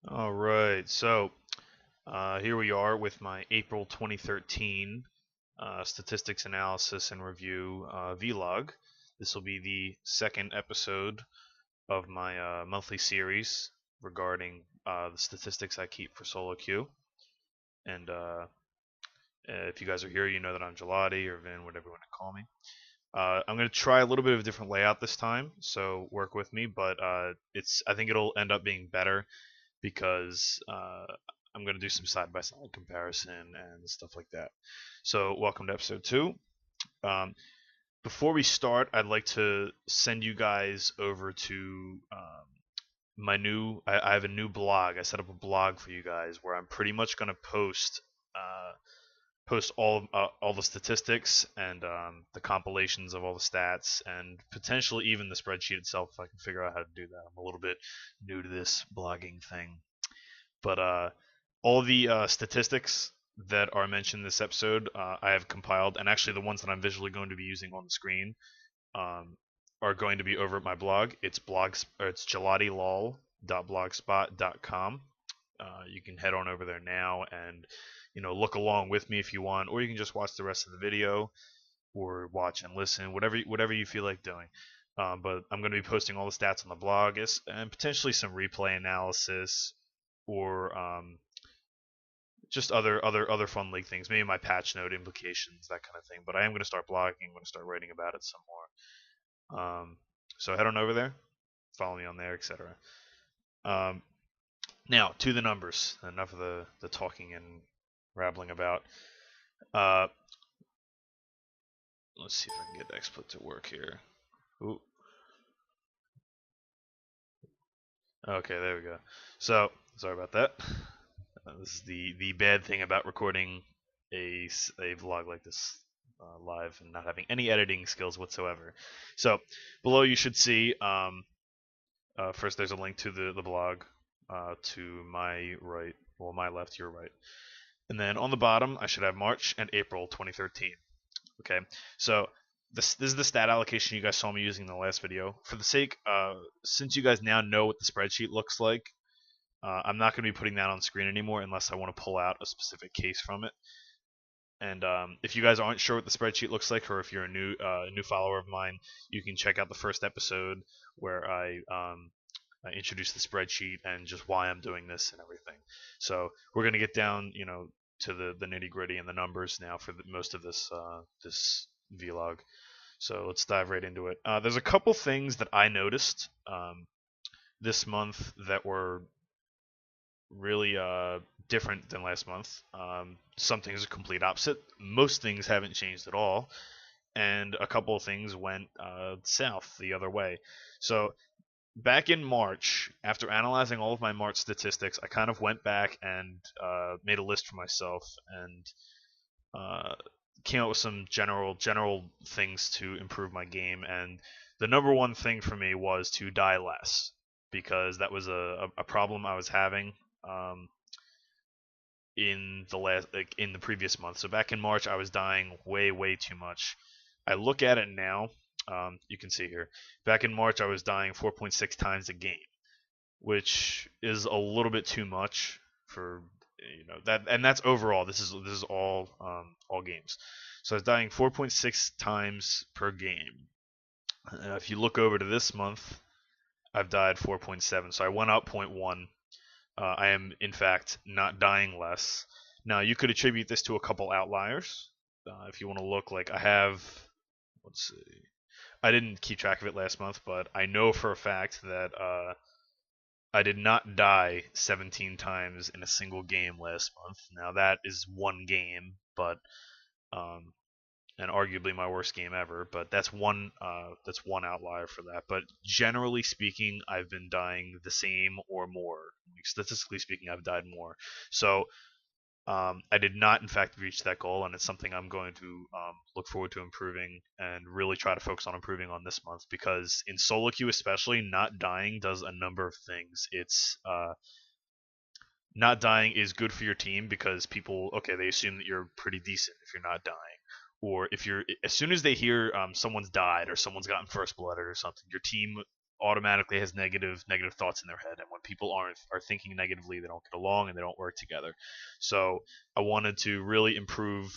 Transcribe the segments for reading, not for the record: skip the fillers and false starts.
All right, so here we are with my April 2013 statistics analysis and review vlog. This will be the second episode of my monthly series regarding the statistics I keep for solo queue. And if you guys are here, you know that I'm Gelati or Vin, whatever you want to call me. I'm going to try a little bit of a different layout this time, so work with me. But I think it'll end up being better because I'm going to do some side by side comparison and stuff like that. So, welcome to episode two. Um, Before we start, I'd like to send you guys over to my new. I have a new blog. I set up a blog for you guys where I'm pretty much going to post all the statistics and the compilations of all the stats and potentially even the spreadsheet itself if I can figure out how to do that. I'm a little bit new to this blogging thing. But all the statistics that are mentioned in this episode, I have compiled, and actually the ones that I'm visually going to be using on the screen um, are going to be over at my blog. It's gelatilol.blogspot.com. You can head on over there now and look along with me if you want, or you can just watch the rest of the video or watch and listen, whatever you feel like doing. But I'm going to be posting all the stats on the blog and potentially some replay analysis or just other fun league things. Maybe my patch note implications, that kind of thing. But I am going to start blogging. I'm going to start writing about it some more. So head on over there, follow me on there, etc. Um, Now to the numbers. Enough of the talking and rambling about. Uh, let's see if I can get XSplit to work here. Ooh. Okay, there we go. So sorry about that. This is the bad thing about recording a vlog like this live and not having any editing skills whatsoever. So below you should see first there's a link to the blog to my right, well my left, your right, and then on the bottom I should have March and April 2013. Okay, so this is the stat allocation you guys saw me using in the last video. For the sake, since you guys now know what the spreadsheet looks like, I'm not going to be putting that on screen anymore unless I want to pull out a specific case from it. And if you guys aren't sure what the spreadsheet looks like, or if you're a new follower of mine, you can check out the first episode where I introduce the spreadsheet and just why I'm doing this and everything. So we're going to get down, to the nitty gritty and the numbers now for most of this vlog. So let's dive right into it. There's a couple things that I noticed this month that were really different than last month. Some things are complete opposite. Most things haven't changed at all, and a couple of things went south the other way. So back in March, after analyzing all of my March statistics, I kind of went back and made a list for myself and uh, came up with some general things to improve my game. And the number one thing for me was to die less because that was a problem I was having. In the previous month. So back in March, I was dying way too much. I look at it now. You can see here. Back in March, I was dying 4.6 times a game, which is a little bit too much for that, and that's overall. This is all games. So I was dying 4.6 times per game. If you look over to this month, I've died 4.7. So I went up zero point 0.1. I am, in fact, not dying less. Now, you could attribute this to a couple outliers. If you want to look, like I have, let's see, I didn't keep track of it last month, but I know for a fact that I did not die 17 times in a single game last month. Now, that is one game, but um, and arguably my worst game ever. But that's one outlier for that. But generally speaking, I've been dying the same or more. Like, statistically speaking, I've died more. So I did not, in fact, reach that goal, and it's something I'm going to look forward to improving and really try to focus on improving on this month because in solo queue, especially, not dying does a number of things. It's not dying is good for your team because people, okay, they assume that you're pretty decent if you're not dying, or if you're as soon as they hear someone's died or someone's gotten first blooded or something, your team automatically has negative thoughts in their head, and when people are thinking negatively, they don't get along and they don't work together. So I wanted to really improve,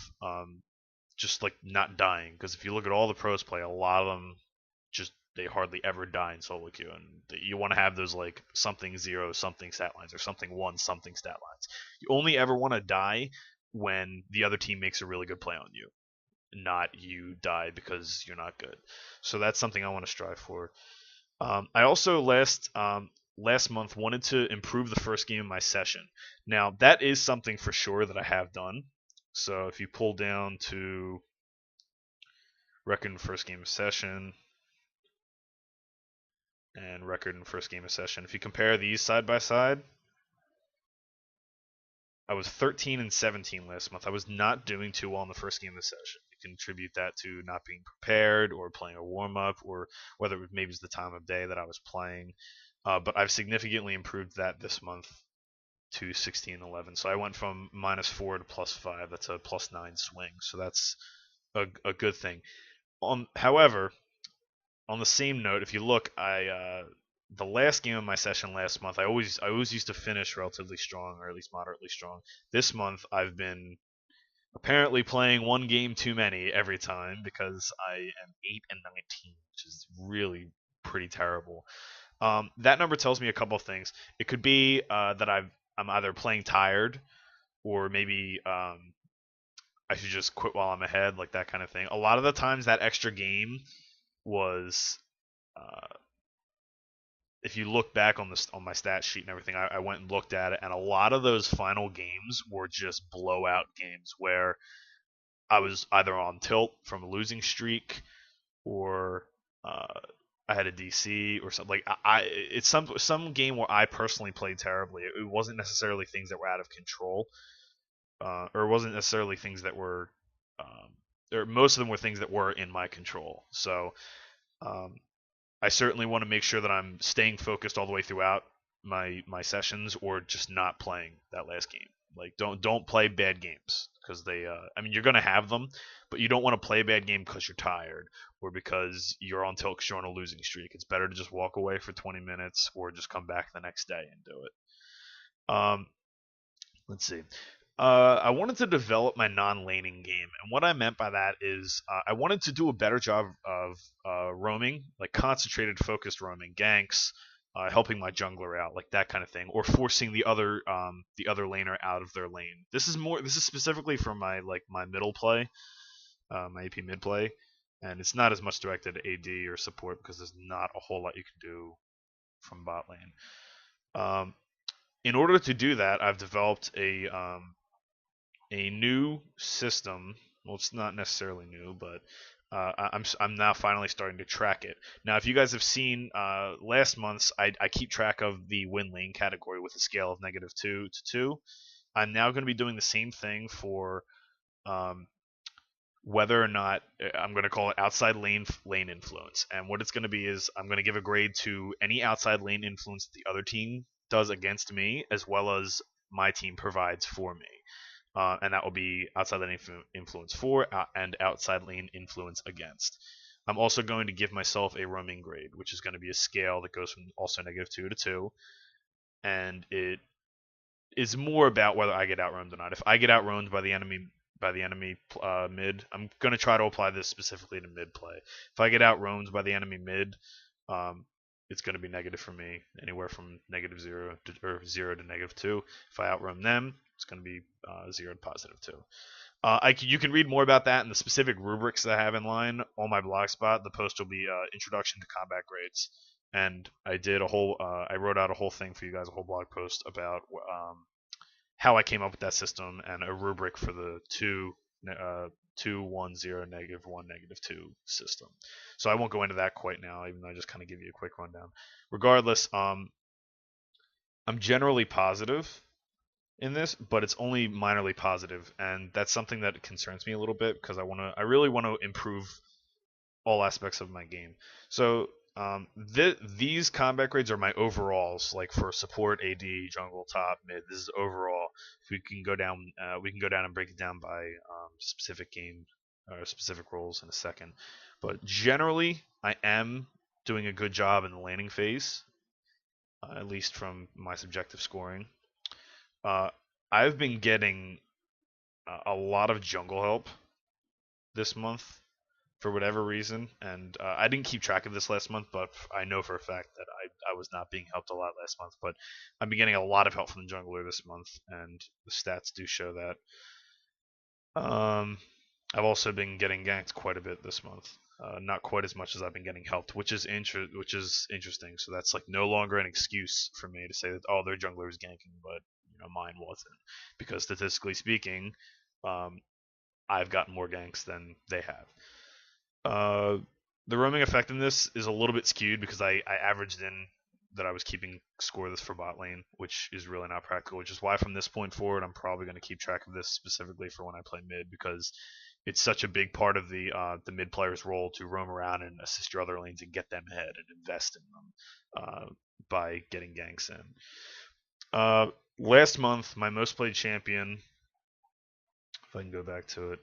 just like not dying, because if you look at all the pros play, a lot of them just they hardly ever die in solo queue, and you want to have those like something zero something stat lines or something one something stat lines. You only ever want to die when the other team makes a really good play on you, not you die because you're not good. So that's something I want to strive for. I also last month wanted to improve the first game of my session. Now that is something for sure that I have done. So if you pull down to record in first game of session and record in first game of session, if you compare these side by side, I was 13 and 17 last month. I was not doing too well in the first game of the session. You can attribute that to not being prepared or playing a warm up, or whether maybe it's the time of day that I was playing. But I've significantly improved that this month to 16 and 11. So I went from -4 to +5. That's a +9 swing. So that's a good thing. However, on the same note, if you look, the last game of my session last month, I always used to finish relatively strong, or at least moderately strong. This month, I've been apparently playing one game too many every time, because I am 8 and 19, which is really pretty terrible. That number tells me a couple of things. It could be that I'm either playing tired, or maybe I should just quit while I'm ahead, like that kind of thing. A lot of the times, that extra game was, if you look back on my stat sheet and everything, I went and looked at it, and a lot of those final games were just blowout games where I was either on tilt from a losing streak, or I had a DC or something. Like it's some game where I personally played terribly. It wasn't necessarily things that were out of control, or it wasn't necessarily things that were, or most of them were things that were in my control. So um, I certainly want to make sure that I'm staying focused all the way throughout my sessions, or just not playing that last game. Like don't play bad games, because they I mean, you're gonna have them, but you don't want to play a bad game because you're tired, or because you're on tilt because you're on a losing streak. It's better to just walk away for 20 minutes, or just come back the next day and do it. Let's see. I wanted to develop my non-laning game, and what I meant by that is I wanted to do a better job of roaming, like concentrated, focused roaming, ganks, helping my jungler out, like that kind of thing, or forcing the other laner out of their lane. This is specifically for my middle play, my AP mid play, and it's not as much directed at AD or support, because there's not a whole lot you can do from bot lane. In order to do that, I've developed a new system. Well, it's not necessarily new, but I'm now finally starting to track it. Now, if you guys have seen last month's, I keep track of the win lane category with a scale of -2 to 2. I'm now going to be doing the same thing for whether or not, I'm going to call it outside lane influence. And what it's going to be is I'm going to give a grade to any outside lane influence that the other team does against me, as well as my team provides for me. And that will be outside lane influence for and outside lane influence against. I'm also going to give myself a roaming grade, which is going to be a scale that goes from also -2 to 2, and it is more about whether I get outroamed or not. If I get outroamed by the enemy mid, I'm going to try to apply this specifically to mid play. If I get outroamed by the enemy mid, it's going to be negative for me, anywhere from -0 to 0 to -2. If I outroam them, it's going to be 0 to +2. You can read more about that in the specific rubrics that I have in line on my blogspot. The post will be Introduction to Combat Grades, and I wrote out a whole thing for you guys, a whole blog post about how I came up with that system, and a rubric for the 2, 1, 0, -1, -2 system. So I won't go into that quite now, even though I just kind of give you a quick rundown. Regardless, I'm generally positive in this, but it's only minorly positive, and that's something that concerns me a little bit, because I really want to improve all aspects of my game. So these combat grades are my overalls, like for support, AD, jungle, top, mid. This is overall. If we can go down, and break it down by specific game or specific roles in a second. But generally, I am doing a good job in the laning phase, at least from my subjective scoring. Uh, I've been getting a lot of jungle help this month for whatever reason, and I didn't keep track of this last month, but I know for a fact that I was not being helped a lot last month. But I've been getting a lot of help from the jungler this month, and the stats do show that. I've also been getting ganked quite a bit this month. Not quite as much as I've been getting helped, which is interesting. So that's like no longer an excuse for me to say that their jungler is ganking, but mine wasn't, because statistically speaking, um, I've gotten more ganks than they have. The roaming effectiveness is a little bit skewed because I averaged in that I was keeping scoreless for bot lane, which is really not practical. Which is why from this point forward, I'm probably going to keep track of this specifically for when I play mid, because it's such a big part of the mid player's role to roam around and assist your other lanes and get them ahead and invest in them by getting ganks in. Last month, my most played champion, if I can go back to it,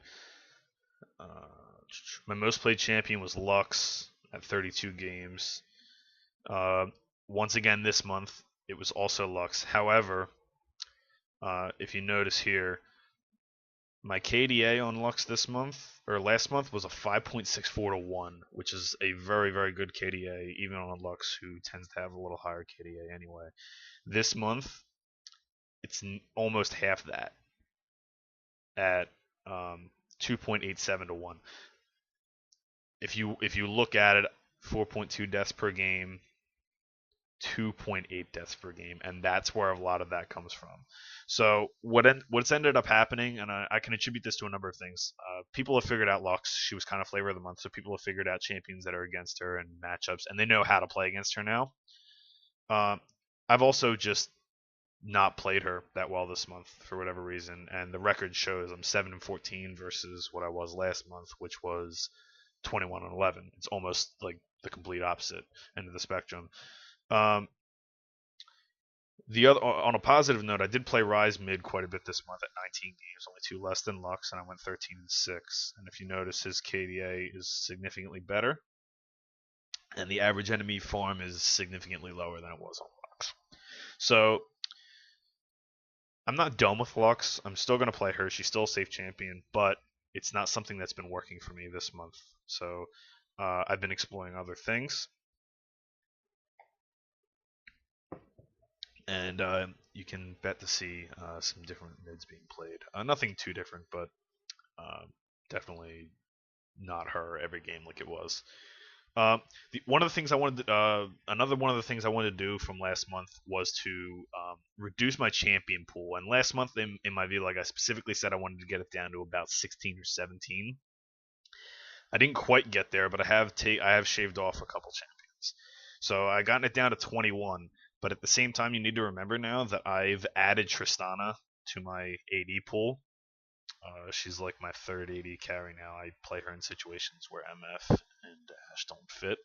my most played champion was Lux at 32 games. Once again this month, it was also Lux. However, if you notice here, my KDA on Lux this month, or last month, was a 5.64 to 1, which is a very, very good KDA, even on a Lux who tends to have a little higher KDA anyway. This month, it's almost half that at 2.87 to 1. If you look at it, 4.2 deaths per game, 2.8 deaths per game, and that's where a lot of that comes from. So what's ended up happening, and I can attribute this to a number of things. People have figured out Lux. She was kind of flavor of the month, so people have figured out champions that are against her and matchups, and they know how to play against her now. I've also just not played her that well this month for whatever reason, and the record shows I'm 7-14 versus what I was last month, which was 21-11. It's almost like the complete opposite end of the spectrum. The other, on a positive note, I did play Ryze mid quite a bit this month at 19 games, only 2 less than Lux, and I went 13-6. And if you notice, his KDA is significantly better, and the average enemy farm is significantly lower than it was on Lux. So I'm not done with Lux. I'm still going to play her. She's still a safe champion, but it's not something that's been working for me this month. So I've been exploring other things. And you can bet to see some different mids being played. Nothing too different, but definitely not her every game like it was. One of the things I wanted, another one of the things I wanted to do from last month was to reduce my champion pool. And last month in my vlog, I specifically said I wanted to get it down to about 16 or 17. I didn't quite get there, but I have shaved off a couple champions. So I gotten it down to 21. But at the same time, you need to remember now that I've added Tristana to my AD pool. She's like my third AD carry now. I play her in situations where MF and Ashe don't fit.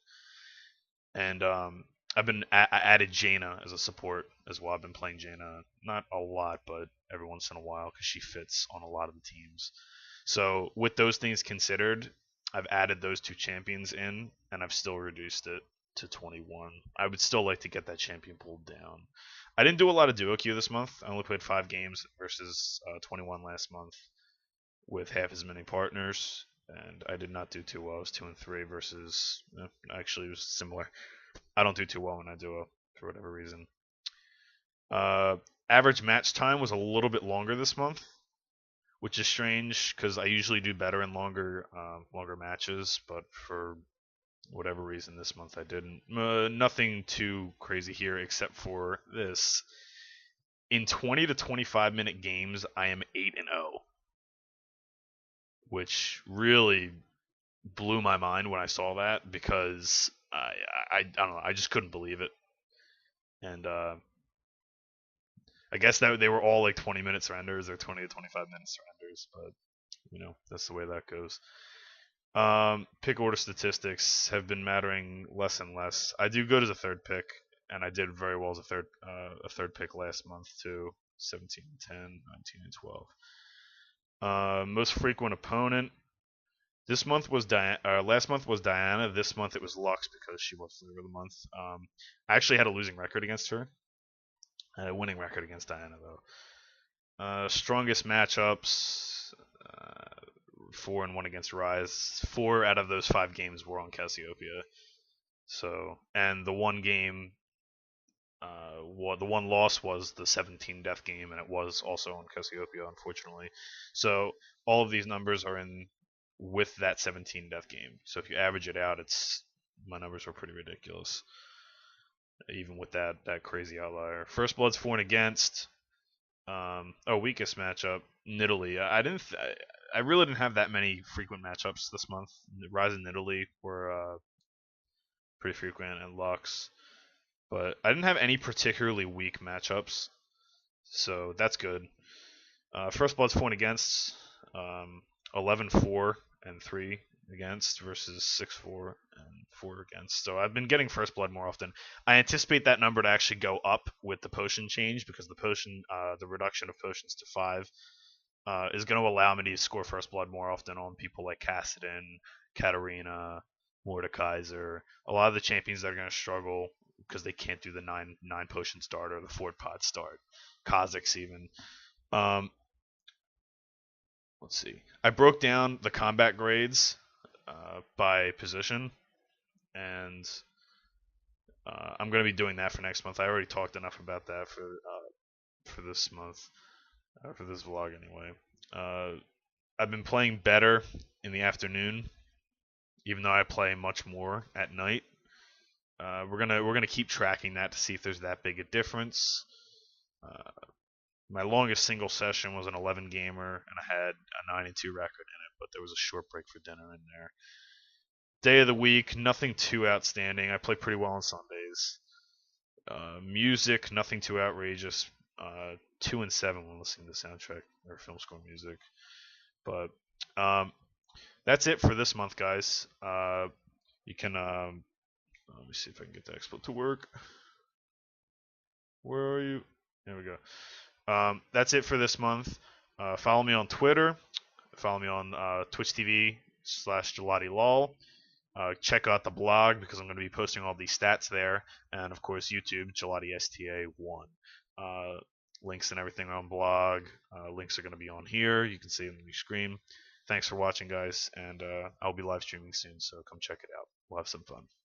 And I added Jaina as a support as well. I've been playing Jaina not a lot, but every once in a while because she fits on a lot of the teams. So with those things considered, I've added those 2 champions in, and I've still reduced it to 21. I would still like to get that champion pool down. I didn't do a lot of duo queue this month. I only played 5 games versus 21 last month with half as many partners, and I did not do too well. I was 2-3 versus actually it was similar. I don't do too well when I duo for whatever reason. Average match time was a little bit longer this month, which is strange because I usually do better in longer matches, but for whatever reason this month I didn't. Nothing too crazy here except for this. In 20 to 25 minute games, I am 8-0, which really blew my mind when I saw that because I don't know, I just couldn't believe it. And I guess that they were all like 20-minute surrenders or 20 to 25-minute surrenders, but that's the way that goes. Pick order statistics have been mattering less and less. I do good as a third pick, and I did very well as a third pick last month too. 17-10, 19-12. Most frequent opponent. This month was Diana. Last month was Diana. This month it was Lux because she was flavor of the month. I actually had a losing record against her. I had a winning record against Diana though. Strongest matchups. 4-1 against Rise. 4 out of those 5 games were on Cassiopeia. So, and the one game, the one loss was the 17 death game, and it was also on Cassiopeia, unfortunately. So all of these numbers are in with that 17 death game. So if you average it out, it's my numbers were pretty ridiculous, even with that crazy outlier. First Blood's 4 and against. Weakest matchup, Nidalee. I really didn't have that many frequent matchups this month. Rise and Nidalee were pretty frequent, and Lux. But I didn't have any particularly weak matchups, so that's good. First Blood's 4 and against. 11-4 and 3 against versus 6-4 and 4 against. So I've been getting First Blood more often. I anticipate that number to actually go up with the potion change because the reduction of potions to 5 is going to allow me to score First Blood more often on people like Kassadin, Katarina, Mordekaiser, a lot of the champions that are going to struggle because they can't do the nine potion start or the Fort Pod start. Kha'Zix even. Let's see. I broke down the combat grades by position, and I'm going to be doing that for next month. I already talked enough about that for this month, for this vlog anyway. I've been playing better in the afternoon, even though I play much more at night. We're gonna keep tracking that to see if there's that big a difference. My longest single session was an 11 gamer, and I had a 9-2 record in it, but there was a short break for dinner in there. Day of the week, nothing too outstanding. I play pretty well on Sundays. Music, nothing too outrageous. 2-7 when listening to soundtrack or film score music. But that's it for this month, guys. You can let me see if I can get the XSplit to work. Where are you? There we go. That's it for this month. Follow me on Twitter. Follow me on Twitch TV/GelatiLol. Check out the blog because I'm going to be posting all these stats there. And of course, YouTube, GelatiSTA1. Links and everything on blog. Links are going to be on here. You can see them on your screen. Thanks for watching, guys. And I'll be live streaming soon, so come check it out. We'll have some fun.